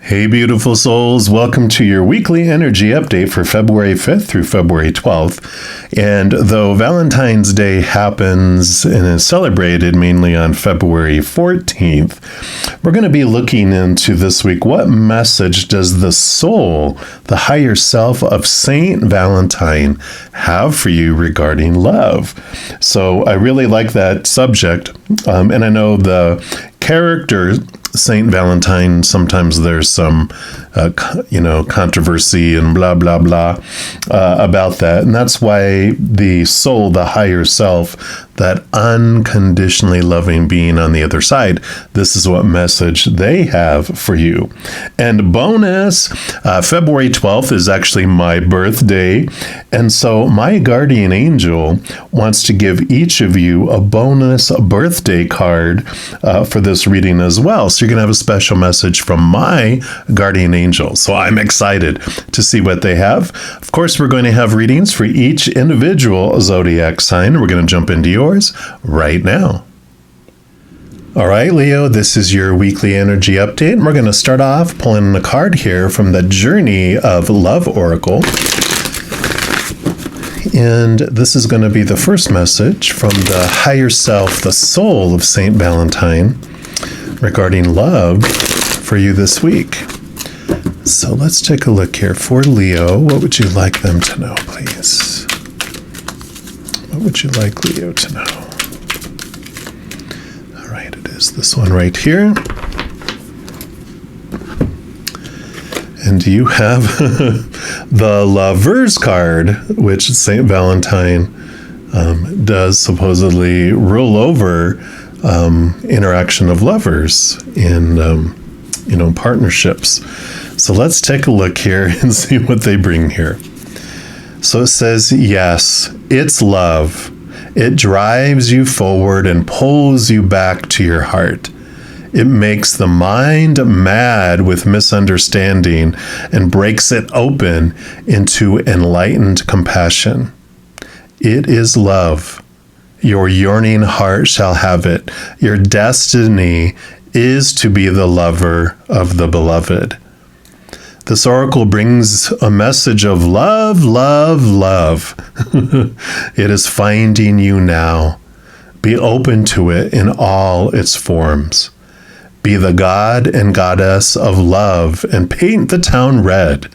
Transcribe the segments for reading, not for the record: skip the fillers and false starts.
Hey, beautiful souls. Welcome to your weekly energy update for February 5th through February 12th. And though Valentine's Day happens and is celebrated mainly on February 14th, we're going to be looking into this week, what message does the soul, the higher self of Saint Valentine, have for you regarding love? So I really like that subject. And I know the character Saint Valentine, sometimes there's some, controversy and blah, blah, blah about that. And that's why the soul, the higher self, that unconditionally loving being on the other side, this is what message they have for you. And bonus, February 12th is actually my birthday. And so my guardian angel wants to give each of you a bonus birthday card for this reading as well. So you're going to have a special message from my guardian angel. So I'm excited to see what they have. Of course, we're going to have readings for each individual zodiac sign. We're going to jump into yours right now. All right, Leo, this is your weekly energy update. And we're going to start off pulling a card here from the Journey of Love Oracle. And this is going to be the first message from the higher self, the soul of Saint Valentine, regarding love for you this week. So let's take a look here. For Leo, what would you like them to know, please? What would you like Leo to know? All right, it is this one right here. And you have the Lover's card, which Saint Valentine does supposedly rule over interaction of lovers in partnerships. So let's take a look here and see what they bring here. So it says, yes, it's love. It drives you forward and pulls you back to your heart. It makes the mind mad with misunderstanding and breaks it open into enlightened compassion. It is love. Your yearning heart shall have it. Your destiny is to be the lover of the beloved. This oracle brings a message of love, love, love. It is finding you now. Be open to it in all its forms. Be the god and goddess of love and paint the town red.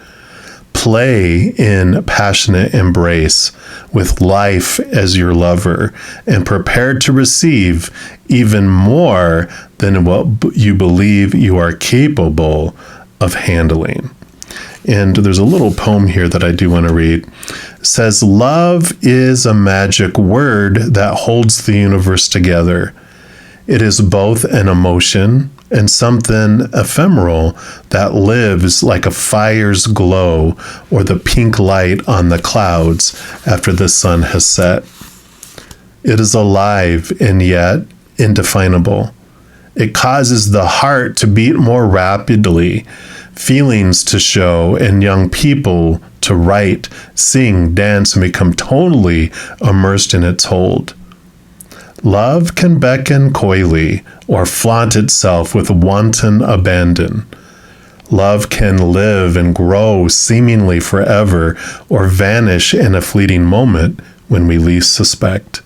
Play in passionate embrace with life as your lover and prepare to receive even more than what you believe you are capable of handling. And there's a little poem here that I do want to read. It says, love is a magic word that holds the universe together. It is both an emotion and something ephemeral that lives like a fire's glow or the pink light on the clouds after the sun has set. It is alive and yet indefinable. It causes the heart to beat more rapidly, feelings to show, and young people to write, sing, dance, and become totally immersed in its hold. Love can beckon coyly or flaunt itself with wanton abandon. Love can live and grow seemingly forever or vanish in a fleeting moment when we least suspect.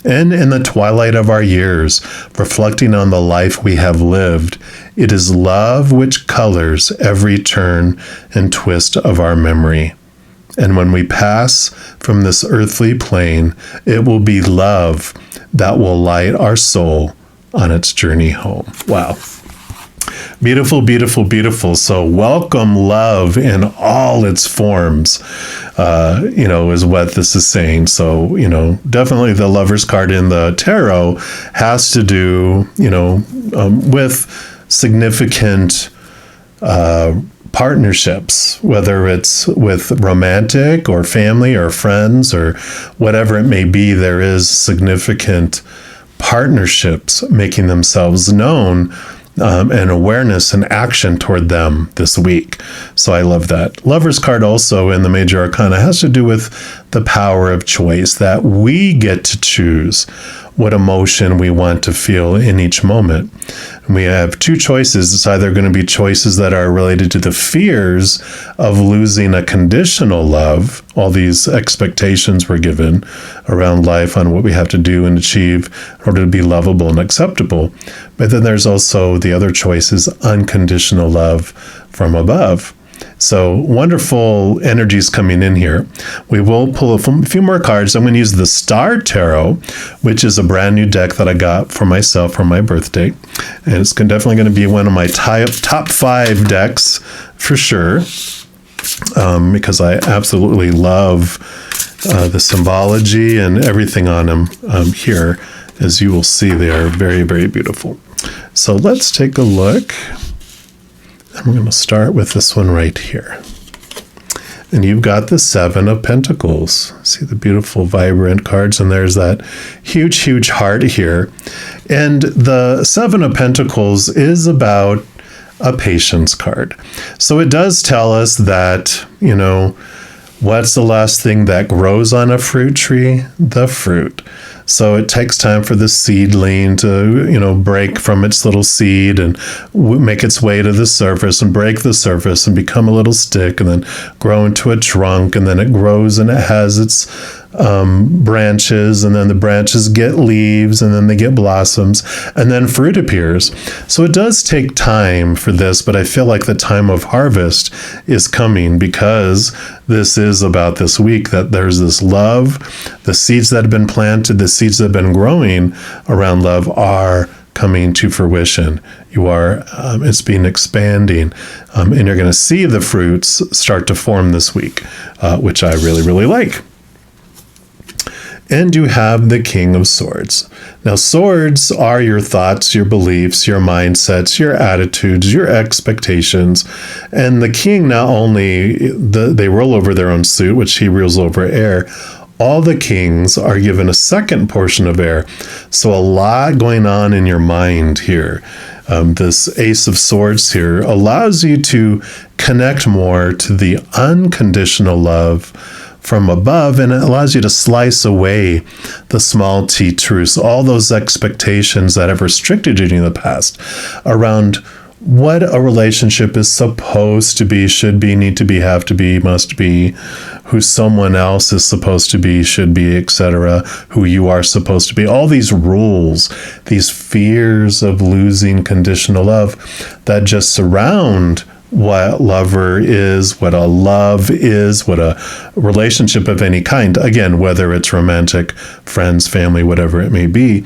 And in the twilight of our years, reflecting on the life we have lived, it is love which colors every turn and twist of our memory. And when we pass from this earthly plane, it will be love that will light our soul on its journey home. Wow. Beautiful, beautiful, beautiful. So welcome love in all its forms, is what this is saying. So, definitely the Lover's card in the tarot has to do, with significant partnerships, whether it's with romantic or family or friends or whatever it may be. There is significant partnerships making themselves known, and awareness and action toward them this week. So I love that. Lover's card also in the Major Arcana has to do with the power of choice, that we get to choose what emotion we want to feel in each moment. And we have two choices. It's either going to be choices that are related to the fears of losing a conditional love, all these expectations we're given around life on what we have to do and achieve in order to be lovable and acceptable. But then there's also the other choice is unconditional love from above. So wonderful energies coming in here. We will pull a few more cards. I'm going to use the Star Tarot, which is a brand new deck that I got for myself for my birthday. And it's definitely going to be one of my top 5 decks for sure, because I absolutely love the symbology and everything on them here. As you will see, they are very, very beautiful. So let's take a look. I'm going to start with this one right here. And you've got the 7 of Pentacles. See the beautiful, vibrant cards, and there's that huge, huge heart here. And the 7 of Pentacles is about a patience card. So it does tell us that, you know, what's the last thing that grows on a fruit tree? The fruit. So it takes time for the seedling to, you know, break from its little seed and make its way to the surface and break the surface and become a little stick and then grow into a trunk, and then it grows and it has its branches, and then the branches get leaves, and then they get blossoms, and then fruit appears. So it does take time for this, but I feel like the time of harvest is coming, because this is about this week that there's this love. The seeds that have been planted, the seeds that have been growing around love are coming to fruition. You are, it's been expanding, and you're going to see the fruits start to form this week, which I really, really like. And you have the King of Swords. Now, swords are your thoughts, your beliefs, your mindsets, your attitudes, your expectations. And the king, not only they roll over their own suit, which he rules over air, all the kings are given a second portion of air. So a lot going on in your mind here. This Ace of Swords here allows you to connect more to the unconditional love from above, and it allows you to slice away the small t truths, all those expectations that have restricted you in the past around what a relationship is supposed to be, should be, need to be, have to be, must be, who someone else is supposed to be, should be, etc., who you are supposed to be. All these rules, these fears of losing conditional love that just surround what lover is, what a love is, what a relationship of any kind, again, whether it's romantic, friends, family, whatever it may be.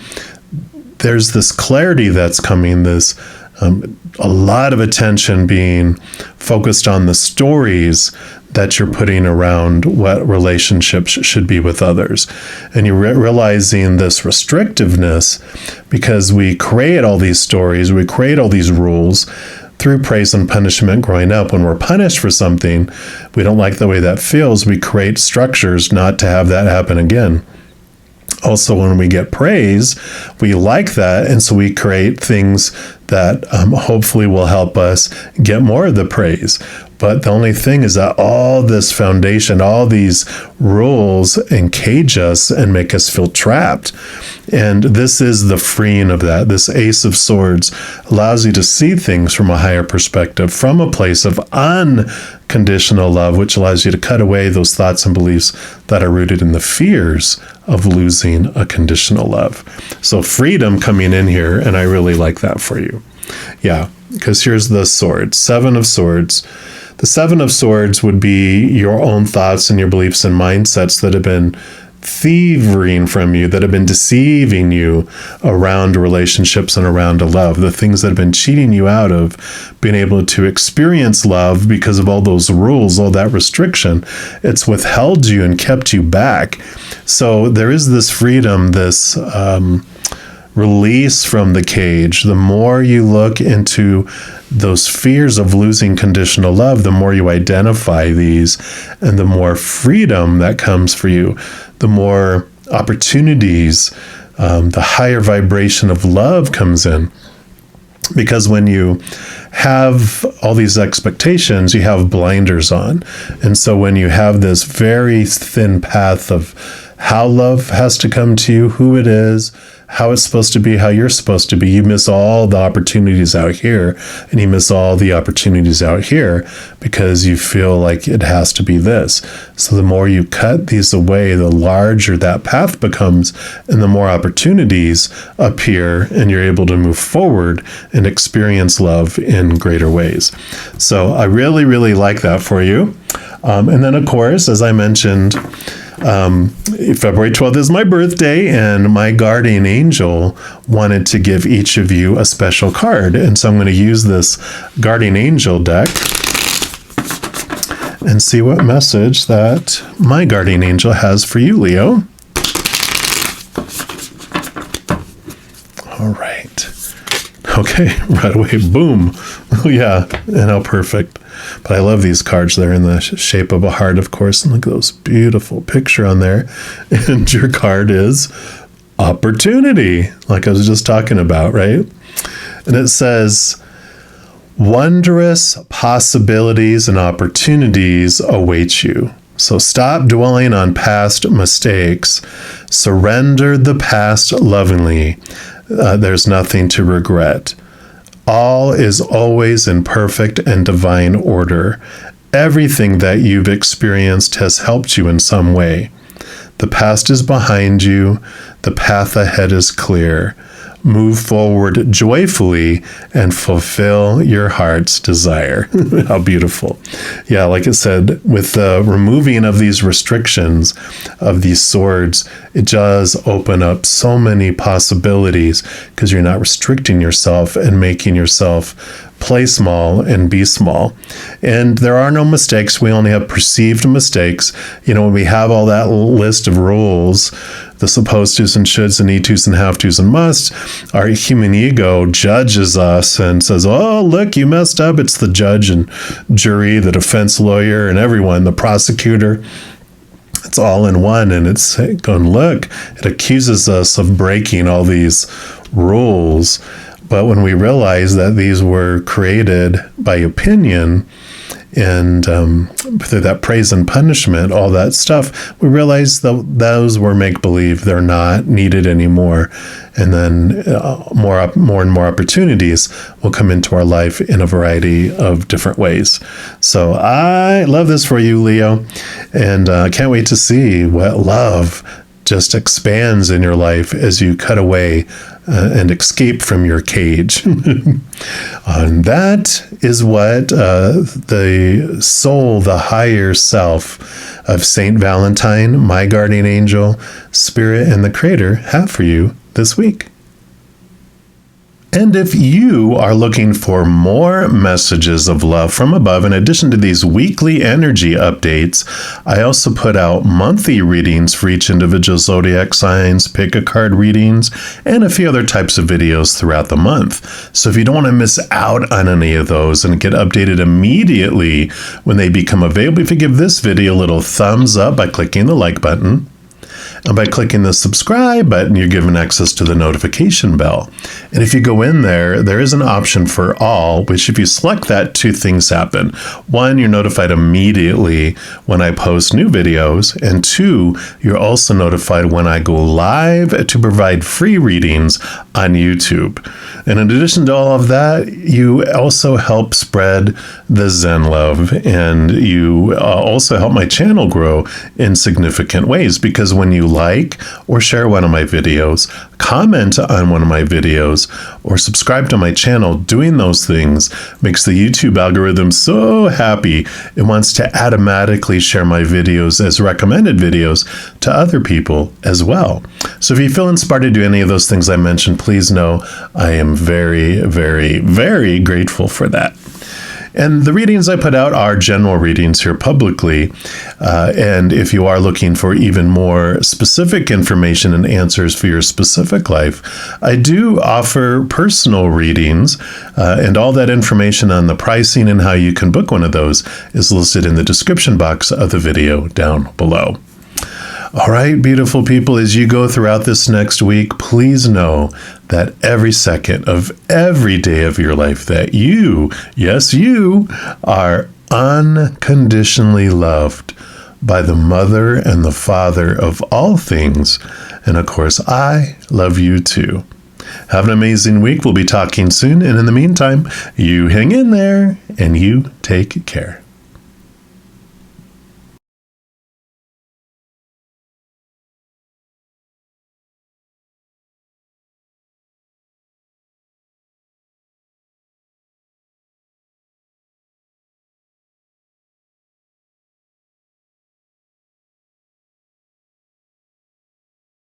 There's this clarity that's coming, this a lot of attention being focused on the stories that you're putting around what relationships should be with others. And you're realizing this restrictiveness because we create all these stories, we create all these rules through praise and punishment growing up. When we're punished for something, we don't like the way that feels, we create structures not to have that happen again. Also, when we get praise, we like that, and so we create things that hopefully will help us get more of the praise. But the only thing is that all this foundation, all these rules encage us and make us feel trapped. And this is the freeing of that. This Ace of Swords allows you to see things from a higher perspective, from a place of unconditional love, which allows you to cut away those thoughts and beliefs that are rooted in the fears of losing a conditional love. So freedom coming in here, and I really like that for you. Yeah, because here's the sword, 7 of Swords. The 7 of Swords would be your own thoughts and your beliefs and mindsets that have been thieving from you, that have been deceiving you around relationships and around a love, the things that have been cheating you out of being able to experience love because of all those rules, all that restriction. It's withheld you and kept you back. So there is this freedom, this release from the cage. The more you look into those fears of losing conditional love, the more you identify these, and the more freedom that comes for you, the more opportunities, the higher vibration of love comes in. Because when you have all these expectations, you have blinders on. And so when you have this very thin path of how love has to come to you, who it is, how it's supposed to be, how you're supposed to be, you miss all the opportunities out here, and you miss all the opportunities out here because you feel like it has to be this. So the more you cut these away, the larger that path becomes, and the more opportunities appear, and you're able to move forward and experience love in greater ways. So I really, really like that for you. And then, of course, as I mentioned, February 12th is my birthday, and my guardian angel wanted to give each of you a special card. And so I'm going to use this guardian angel deck and see what message that my guardian angel has for you, Leo. All right. Okay, right away, boom. Yeah, and how perfect. But I love these cards. They're in the shape of a heart, of course, and look at those beautiful picture on there. And your card is opportunity, like I was just talking about, right? And it says, wondrous possibilities and opportunities await you. So stop dwelling on past mistakes. Surrender the past lovingly. There's nothing to regret. All is always in perfect and divine order. Everything that you've experienced has helped you in some way. The past is behind you. The path ahead is clear. Move forward joyfully and fulfill your heart's desire. How beautiful. Yeah, like it said, with the removing of these restrictions, of these swords, it does open up so many possibilities because you're not restricting yourself and making yourself play small and be small. And there are no mistakes. We only have perceived mistakes. You know, when we have all that list of rules, the supposed tos and shoulds and need tos and have tos and musts, our human ego judges us and says, oh, look, you messed up. It's the judge and jury, the defense lawyer, and everyone, the prosecutor. It's all in one. And it's going, look, it accuses us of breaking all these rules. But when we realize that these were created by opinion and through that praise and punishment, all that stuff, we realize that those were make-believe. They're not needed anymore. And then more and more opportunities will come into our life in a variety of different ways. So I love this for you, Leo. And I can't wait to see what love just expands in your life as you cut away and escape from your cage. And that is what the soul, the higher self of Saint Valentine, my guardian angel, spirit, and the creator have for you this week. And if you are looking for more messages of love from above, in addition to these weekly energy updates, I also put out monthly readings for each individual zodiac signs, pick a card readings, and a few other types of videos throughout the month. So if you don't want to miss out on any of those and get updated immediately when they become available, if you give this video a little thumbs up by clicking the like button, and by clicking the subscribe button, you're given access to the notification bell. And if you go in there, there is an option for all, which if you select that, two things happen. One, you're notified immediately when I post new videos. And two, you're also notified when I go live to provide free readings on YouTube. And in addition to all of that, you also help spread the Zen Love. And you also help my channel grow in significant ways, because when you like or share one of my videos, comment on one of my videos, or subscribe to my channel, doing those things makes the YouTube algorithm so happy it wants to automatically share my videos as recommended videos to other people as well. So if you feel inspired to do any of those things I mentioned, please know I am very, very, very grateful for that. And the readings I put out are general readings here publicly. And if you are looking for even more specific information and answers for your specific life, I do offer personal readings. And all that information on the pricing and how you can book one of those is listed in the description box of the video down below. All right, beautiful people, as you go throughout this next week, please know that every second of every day of your life that you, yes, you, are unconditionally loved by the mother and the father of all things. And of course, I love you too. Have an amazing week. We'll be talking soon. And in the meantime, you hang in there and you take care.